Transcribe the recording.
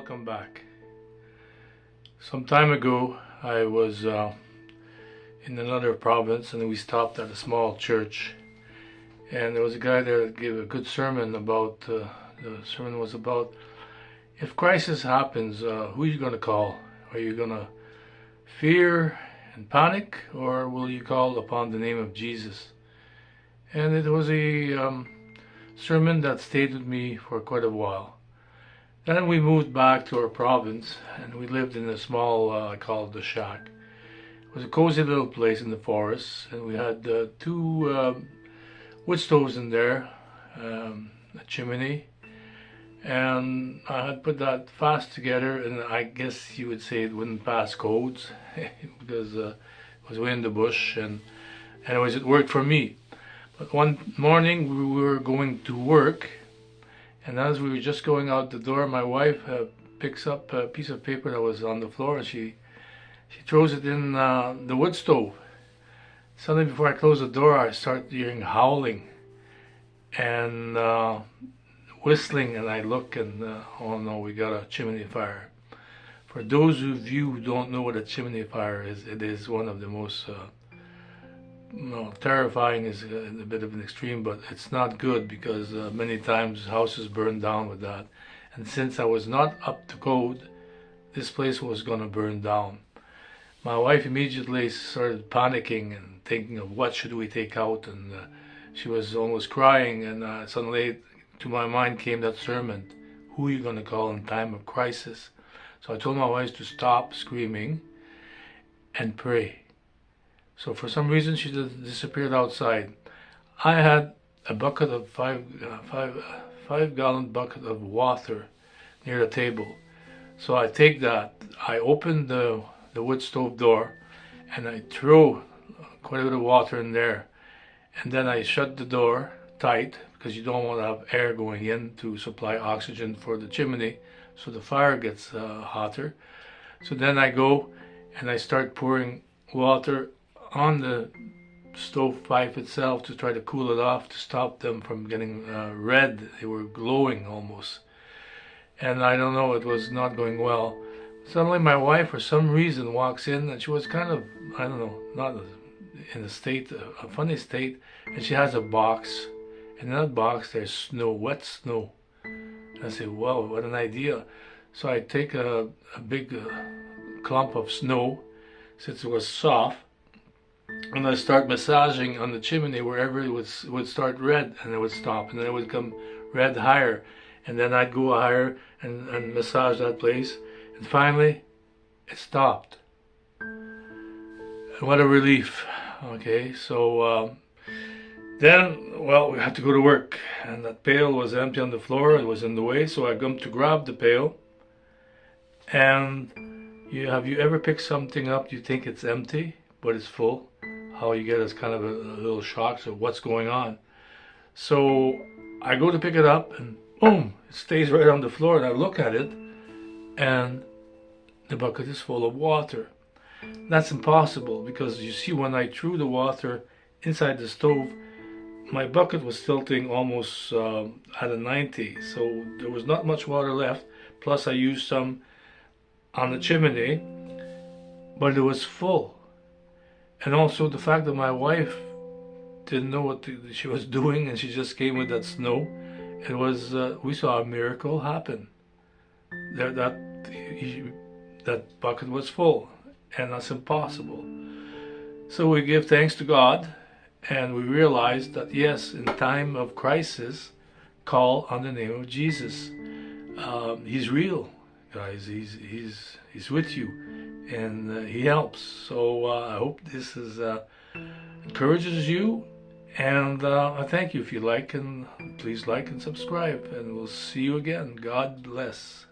welcome back. Some time ago, I was in another province and we stopped at a small church. And there was a guy there that gave a good sermon about, the sermon was about, if crisis happens, who are you going to call? Are you going to fear and panic, or will you call upon the name of Jesus? And it was a sermon that stayed with me for quite a while. Then we moved back to our province, and we lived in a small, I call it the shack. It was a cozy little place in the forest, and we had two wood stoves in there, a chimney, and I had put that fast together, and I guess you would say it wouldn't pass codes because it was way in the bush, and anyways, it worked for me. But one morning we were going to work, and as we were just going out the door, my wife picks up a piece of paper that was on the floor, and she throws it in the wood stove. Suddenly, before I close the door, I start hearing howling and whistling, and I look, and oh no, we got a chimney fire. For those of you who don't know what a chimney fire is, it is one of the most terrifying is a bit of an extreme, but it's not good because many times houses burn down with that. And since I was not up to code, this place was going to burn down. My wife immediately started panicking and thinking of what should we take out, and she was almost crying, and suddenly to my mind came that sermon, who are you going to call in time of crisis? So I told my wife to stop screaming and pray. So for some reason she disappeared outside. I had a bucket of five-gallon bucket of water near the table. So I take that, I open the wood stove door, and I throw quite a bit of water in there. And then I shut the door tight because you don't want to have air going in to supply oxygen for the chimney, so the fire gets hotter. So then I go and I start pouring water on the stove pipe itself to try to cool it off, to stop them from getting red. They were glowing almost, and I don't know, it was not going well. Suddenly my wife for some reason walks in, and she was kind of, I don't know, not in a state, a funny state, and she has a box, and in that box there's snow, wet snow. And I say, wow, what an idea. So I take a big clump of snow, since it was soft, and I start massaging on the chimney wherever it would start red, and it would stop, and then it would come red higher, and then I'd go higher and massage that place, and finally it stopped. And what a relief. Okay, so then, well, we had to go to work, and that pail was empty on the floor, it was in the way, so I come to grab the pail, and have you ever picked something up, you think it's empty, but it's full? How you get is kind of a little shock, so what's going on? So I go to pick it up, and boom, it stays right on the floor, and I look at it, and the bucket is full of water. That's impossible, because you see, when I threw the water inside the stove, my bucket was tilting almost at a 90, so there was not much water left, plus I used some on the chimney, but it was full. And also the fact that my wife didn't know what she was doing, and she just came with that snow. It was, we saw a miracle happen. That bucket was full, and that's impossible. So we give thanks to God, and we realize that yes, in time of crisis, call on the name of Jesus. He's real, guys. He's with you, and he helps. So I hope this is encourages you, and I thank you if you like, and please like and subscribe, and we'll see you again. God bless.